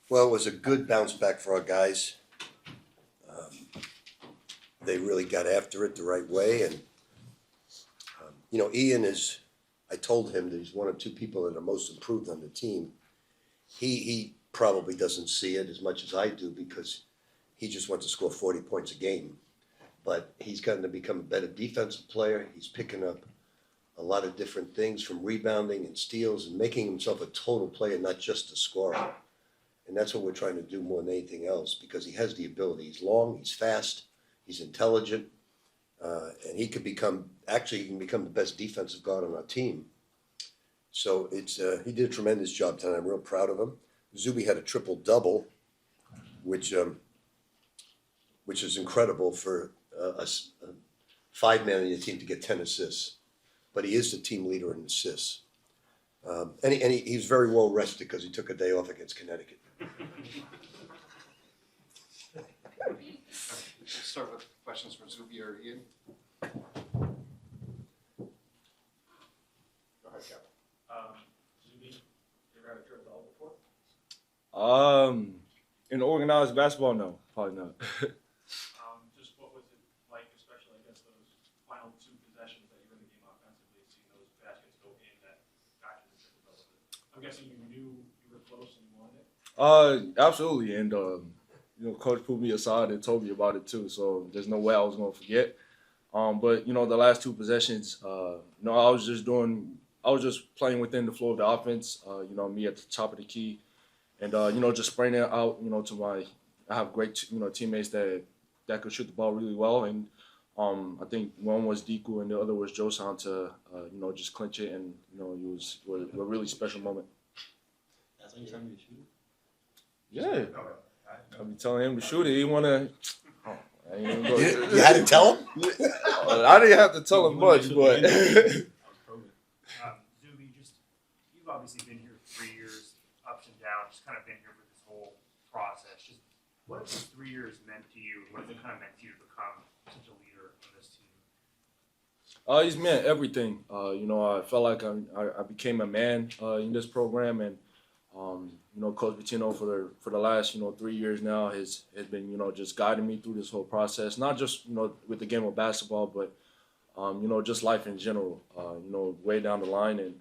Well, it was a good bounce back for our guys. They really got after it the right way, and Ian is. I told him that he's one of two people that are most improved on the team. He probably doesn't see it as much as I do because he just wants to score 40 points a game. But he's gotten to become a better defensive player. He's picking up a lot of different things from rebounding and steals and making himself a total player, not just a scorer. And that's what we're trying to do more than anything else because he has the ability. He's long, he's fast, he's intelligent, and he can become the best defensive guard on our team. So he did a tremendous job tonight. I'm real proud of him. Zuby had a triple double, which is incredible for a five-man on your team to get 10 assists. But he is the team leader in assists. He was very well rested because he took a day off against Connecticut. Start with questions for Zuby or Ian. Go ahead, Kevin. Zuby, you ever had a triple double before? In organized basketball, no, probably not. Just what was it like, especially against those final two possessions that you really came offensively, seeing those baskets go in that got you the triple double? I'm guessing you knew you were close and you wanted it. Absolutely, and Coach put me aside and told me about it too. So there's no way I was gonna forget. But the last two possessions, I was just playing within the flow of the offense. Me at the top of the key, and just spraying it out. I have great teammates that could shoot the ball really well, and I think one was Deku and the other was Josan to just clinch it, and it was a really special moment. That's what you're telling me to shoot? Yeah, I've been telling him to shoot it. He wanna. I ain't even go. You had to tell him? I didn't have to tell him much, but. Zuby, you've obviously been here 3 years, ups and downs, just kind of been here for this whole process. Just what have these 3 years meant to you? What has it kind of meant to you to become such a leader of this team? He's meant everything. I felt like I became a man in this program, and Coach Pitino for the last 3 years now has been just guiding me through this whole process. Not just with the game of basketball, but just life in general. Way down the line, and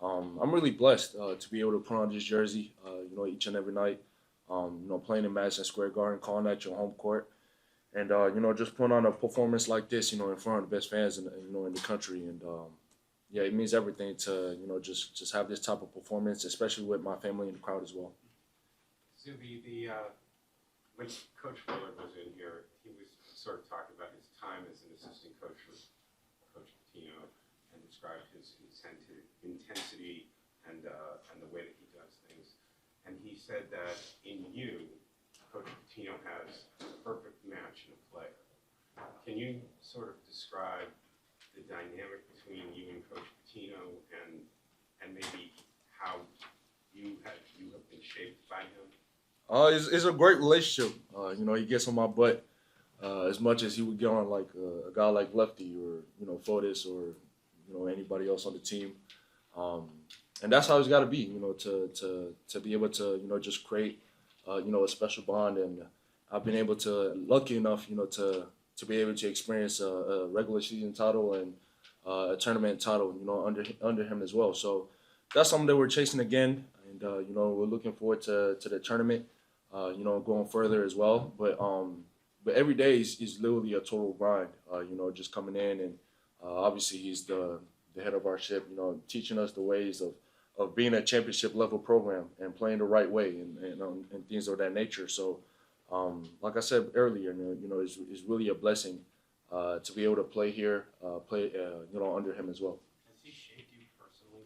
I'm really blessed to be able to put on this jersey. Each and every night. Playing in Madison Square Garden, calling at your home court, and just putting on a performance like this, in front of the best fans in the country, and it means everything to just have this type of performance, especially with my family in the crowd as well. Zuby, when Coach Willard was in here, he was sort of talking about his time as an assistant coach with Coach Pitino and described his intensity and the way that he does things. And he said that in you, Coach Pitino has a perfect match in a player. Can you sort of describe the dynamic between you and Coach Pitino and maybe how you have been shaped by him? It's a great relationship. He gets on my butt as much as he would get on like a guy like Lefty or Fotis or anybody else on the team. And that's how it's got to be, to be able to just create a special bond. And I've been lucky enough to be able to experience a regular season title and a tournament title under him as well. So that's something that we're chasing again, and we're looking forward to the tournament. Going further as well, but every day is literally a total grind. Just coming in, and obviously he's the head of our ship. Teaching us the ways of being a championship level program and playing the right way and things of that nature. So, like I said earlier, it's really a blessing to be able to play here, under him as well. Has he shaped you personally?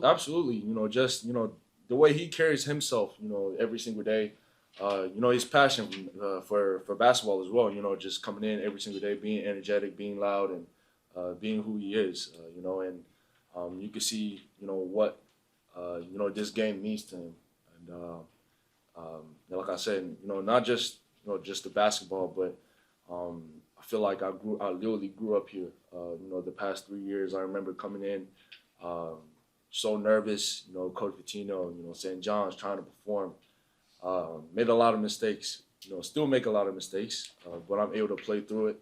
Absolutely. The way he carries himself, every single day, his passion for basketball as well, just coming in every single day, being energetic, being loud, and being who he is, and you can see, what, this game means to him. And like I said, not just, just the basketball, but I feel like I literally grew up here, the past 3 years. I remember coming in, so nervous. You know, Coach Pitino, you know, St. John's trying to perform. Made a lot of mistakes. You know, still make a lot of mistakes, but I'm able to play through it.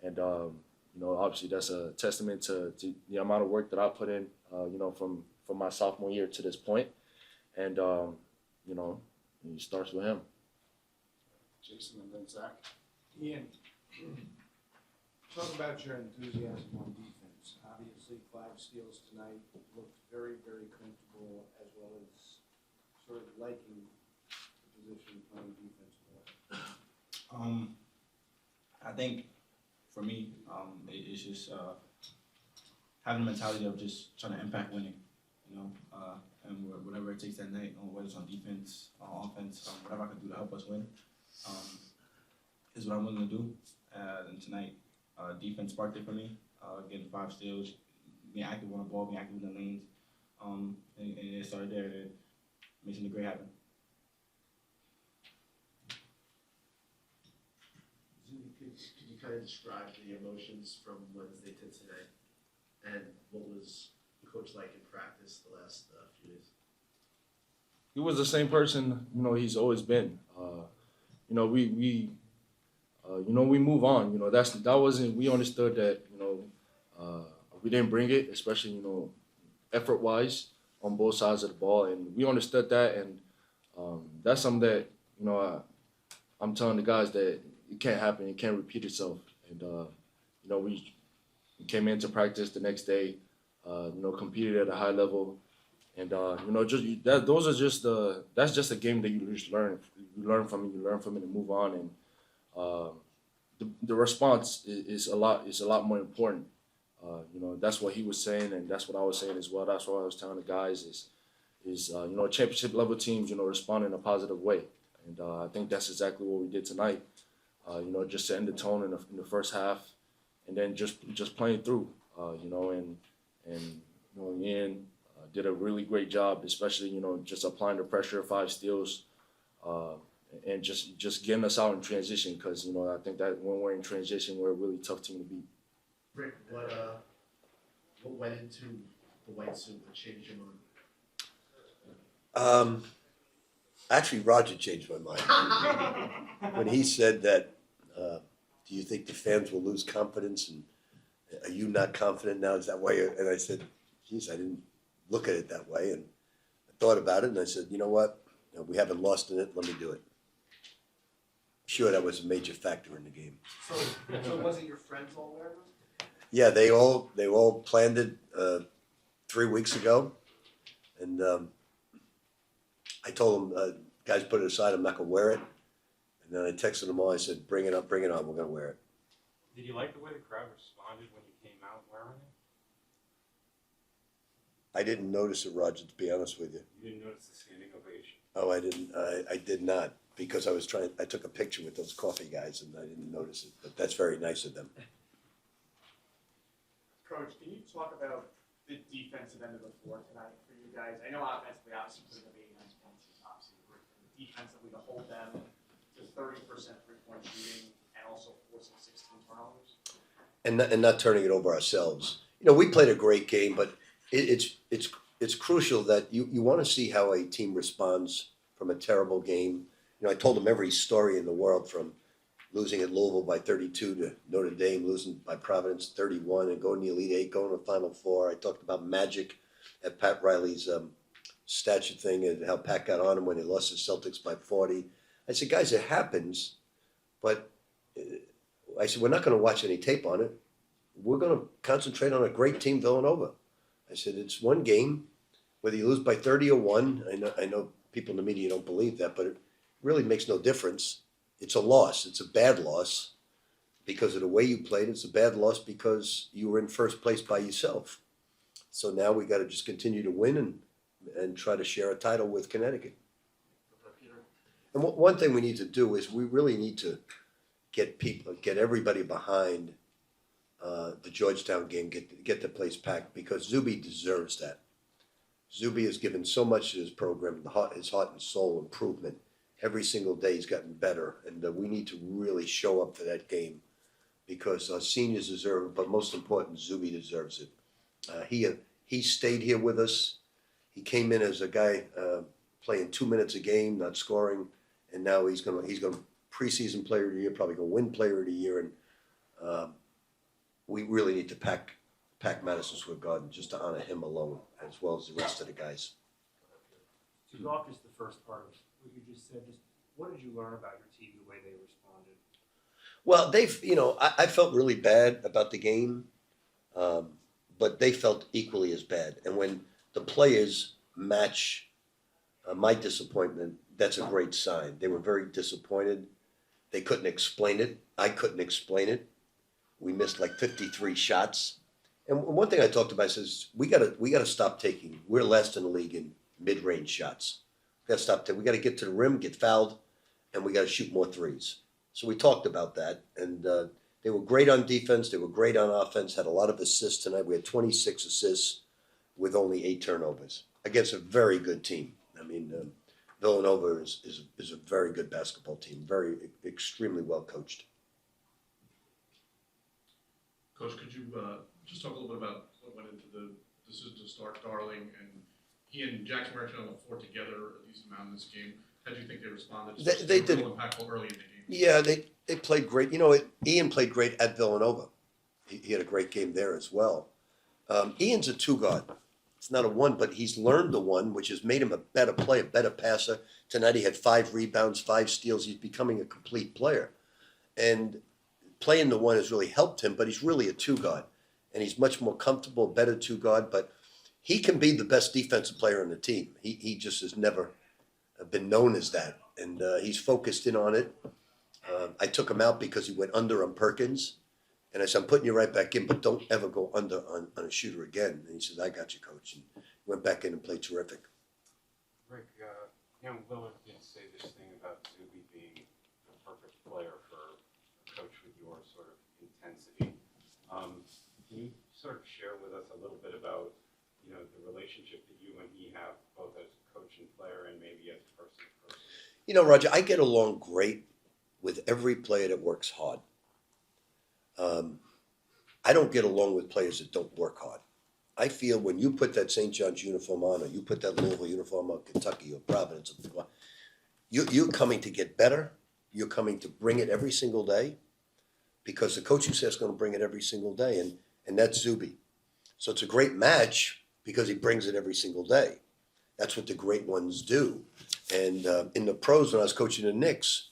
And you know, obviously that's a testament to the amount of work that I put in. You know, from my sophomore year to this point. And you know, it starts with him. Jason and then Zach. Ian, talk about your enthusiasm on defense. Obviously, 5 steals tonight, looked very, very comfortable, as well as sort of liking the position playing defense more. I think for me, it's just having the mentality of just trying to impact winning, you know, and whatever it takes that night, whether it's on defense, on offense, whatever I can do to help us win, is what I'm willing to do. And tonight, defense sparked it for me, getting 5 steals, being active on the ball, being active in the lanes, and it started there, and it made something great happen. Zuby, could you kind of describe the emotions from Wednesday to today, and what was the coach like in practice the last few days? He was the same person, you know, he's always been. You know, we move on. You know, that wasn't. We understood that. You know, we didn't bring it, especially effort-wise on both sides of the ball, and we understood that. And that's something that I'm telling the guys that it can't happen. It can't repeat itself. And we came into practice the next day. Competed at a high level. And that's just a game that you just learn. You learn from it, and move on. And the response is a lot more important. That's what he was saying, and that's what I was saying as well. That's what I was telling the guys is championship level teams respond in a positive way, and I think that's exactly what we did tonight. Just setting the tone in the first half, and then just playing through. Ian did a really great job, especially just applying the pressure, 5 steals, and just getting us out in transition. Because I think that when we're in transition, we're a really tough team to beat. Rick, what went into the white suit that changed your mind? Actually, Roger changed my mind when he said that. Do you think the fans will lose confidence? And are you not confident now? Is that why? And I said, geez, I didn't look at it that way. And I thought about it, and I said, you know what? We haven't lost in it. Let me do it. Sure, that was a major factor in the game. So was it your friends all wearing them? Yeah, they all planned it 3 weeks ago, and I told them, guys, put it aside. I'm not gonna wear it. And then I texted them all. I said, bring it up, bring it on. We're gonna wear it. Did you like the way the crowd responded when you came out wearing it? I didn't notice it, Roger. To be honest with you. You didn't notice the standing ovation? Oh, I didn't. I did not, because I took a picture with those coffee guys, and I didn't notice it. But that's very nice of them. Coach, can you talk about the defensive end of the floor tonight for you guys? I know offensively, obviously, putting up 89 points is obviously great. Defensively, to hold them to 30% three-point shooting and also forcing 16 turnovers. And not turning it over ourselves. We played a great game, but it's crucial that you want to see how a team responds from a terrible game. I told them every story in the world, from losing at Louisville by 32 to Notre Dame losing by Providence 31 and going to the Elite Eight, going to the Final Four. I talked about magic at Pat Riley's statue thing and how Pat got on him when he lost the Celtics by 40. I said, guys, it happens, but I said, we're not going to watch any tape on it. We're going to concentrate on a great team, Villanova. I said, it's one game, whether you lose by 30 or 1. I know people in the media don't believe that, but it really makes no difference. It's a loss. It's a bad loss because of the way you played. It's a bad loss because you were in first place by yourself. So now we got to just continue to win and try to share a title with Connecticut. And one thing we need to do is we really need to get everybody behind the Georgetown game, get the place packed, because Zuby deserves that. Zuby has given so much to his program, his heart and soul improvement. Every single day he's gotten better, and we need to really show up for that game, because our seniors deserve it, but most important, Zuby deserves it. He stayed here with us. He came in as a guy playing 2 minutes a game, not scoring, and now he's gonna preseason player of the year, probably gonna win player of the year, and we really need to pack Madison Square Garden just to honor him alone, as well as the rest of the guys. To go off just the first part of what you just said, just what did you learn about your team, the way they responded? Well, I felt really bad about the game, but they felt equally as bad. And when the players match my disappointment, that's a great sign. They were very disappointed. They couldn't explain it. I couldn't explain it. We missed like 53 shots. And one thing I talked about is we gotta stop taking. We're last in the league in mid-range shots. We gotta stop. We gotta get to the rim, get fouled, and we gotta shoot more threes. So we talked about that, and they were great on defense. They were great on offense. Had a lot of assists tonight. We had 26 assists with only 8 turnovers against a very good team. I mean, Villanova is a very good basketball team. Extremely well coached. Coach, could you just talk a little bit about what went into the decision to start Darling? And he and Jackson were actually on the floor together a decent amount in this game. How do you think they responded? They did. Real impactful early in the game. Yeah, they played great. Ian played great at Villanova. He had a great game there as well. Ian's a 2 guard. It's not a 1, but he's learned the 1, which has made him a better player, a better passer. Tonight he had 5 rebounds, 5 steals. He's becoming a complete player. And playing the 1 has really helped him, but he's really a 2 guard. And he's much more comfortable, better 2 guard, but he can be the best defensive player on the team. He just has never been known as that. And he's focused in on it. I took him out because he went under on Perkins. And I said, I'm putting you right back in, but don't ever go under on a shooter again. And he says, I got you, coach. And he went back in and played terrific. Rick, Willard did say this thing about Zuby being the perfect player for a coach with your sort of intensity. Can you sort of share with us a little bit about, the relationship that you and he have, both as coach and player, and maybe as person to person? Roger, I get along great with every player that works hard. I don't get along with players that don't work hard. I feel when you put that St. John's uniform on, or you put that Louisville uniform on, Kentucky or Providence, you're coming to get better. You're coming to bring it every single day, because the coaching staff is going to bring it every single day, and that's Zuby. So it's a great match because he brings it every single day. That's what the great ones do. And in the pros, when I was coaching the Knicks,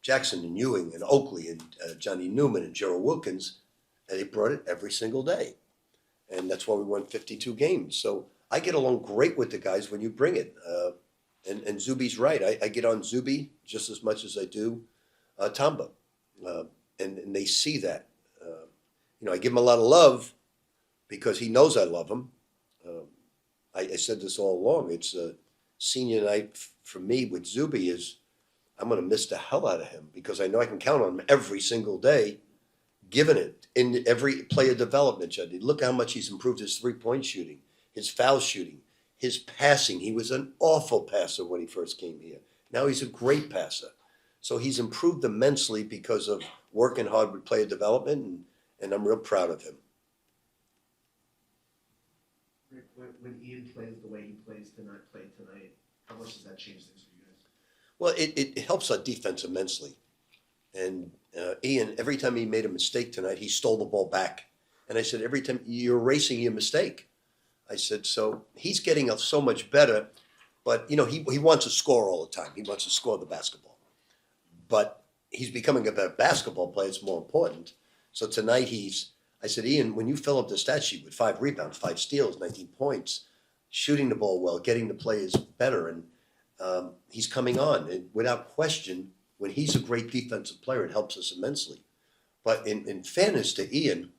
Jackson and Ewing and Oakley and Johnny Newman and Gerald Wilkins, and they brought it every single day. And that's why we won 52 games. So I get along great with the guys when you bring it. And Zuby's right. I get on Zuby just as much as I do Tamba. And they see that. I give him a lot of love because he knows I love him. I said this all along. It's senior night for me with Zuby is I'm going to miss the hell out of him because I know I can count on him every single day, giving it in every player development. Look how much he's improved his 3-point shooting, his foul shooting, his passing. He was an awful passer when he first came here. Now he's a great passer. So he's improved immensely because of working hard with player development, and I'm real proud of him. Rick, when Ian plays the way he plays tonight, how much does that change things for you guys? Well, it helps our defense immensely. And Ian, every time he made a mistake tonight, he stole the ball back. And I said, every time you're erasing your mistake. I said, so he's getting so much better, but he wants to score all the time. He wants to score the basketball. But he's becoming a better basketball player. It's more important. So tonight I said, Ian, when you fill up the stat sheet with 5 rebounds, 5 steals, 19 points, shooting the ball well, getting the players better, and he's coming on. And without question, when he's a great defensive player, it helps us immensely. But in fairness to Ian,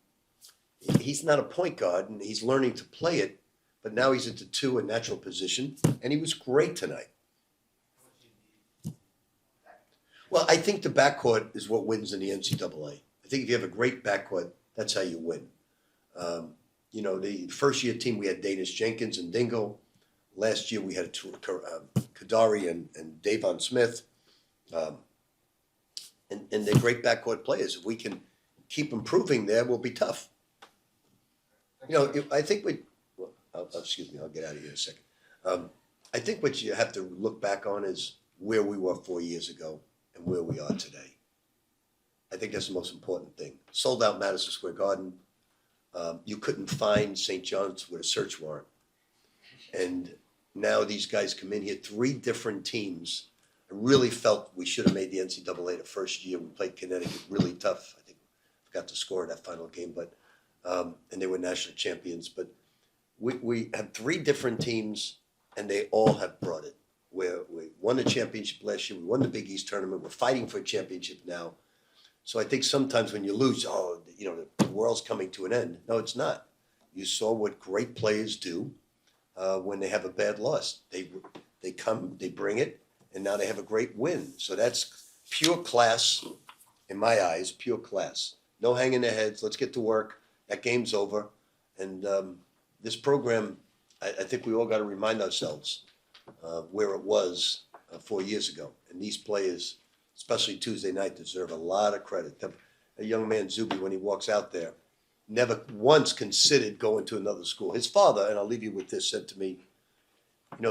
he's not a point guard, and he's learning to play it. But now he's at the 2, a natural position, and he was great tonight. Well, I think the backcourt is what wins in the NCAA. I think if you have a great backcourt, that's how you win. The first-year team, we had Danish Jenkins and Dingle. Last year, we had Kadari and Davon Smith. And they're great backcourt players. If we can keep improving there, we'll be tough. I think excuse me, I'll get out of here in a second. I think what you have to look back on is where we were 4 years ago and where we are today. I think that's the most important thing. Sold out Madison Square Garden. You couldn't find St. John's with a search warrant. And now these guys come in here, 3 different teams. I really felt we should have made the NCAA the first year. We played Connecticut really tough. I think we forgot to score in that final game, but and they were national champions. But we have 3 different teams, and they all have brought it. We won the championship last year. We won the Big East tournament. We're fighting for a championship now. So I think sometimes when you lose, the world's coming to an end. No, it's not. You saw what great players do when they have a bad loss. They come, they bring it, and now they have a great win. So that's pure class, in my eyes, pure class. No hanging their heads. Let's get to work. That game's over. And this program, I think we all got to remind ourselves where it was 4 years ago. And these players, especially Tuesday night, deserve a lot of credit. A young man, Zuby, when he walks out there, never once considered going to another school. His father, and I'll leave you with this, said to me,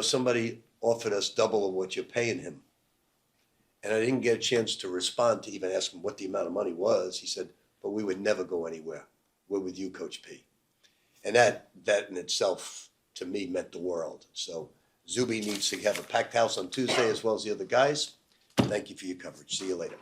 somebody offered us double of what you're paying him. And I didn't get a chance to respond to even ask him what the amount of money was. He said, but we would never go anywhere. We're with you, Coach P. And that in itself, to me, meant the world. So Zuby needs to have a packed house on Tuesday as well as the other guys. Thank you for your coverage. See you later.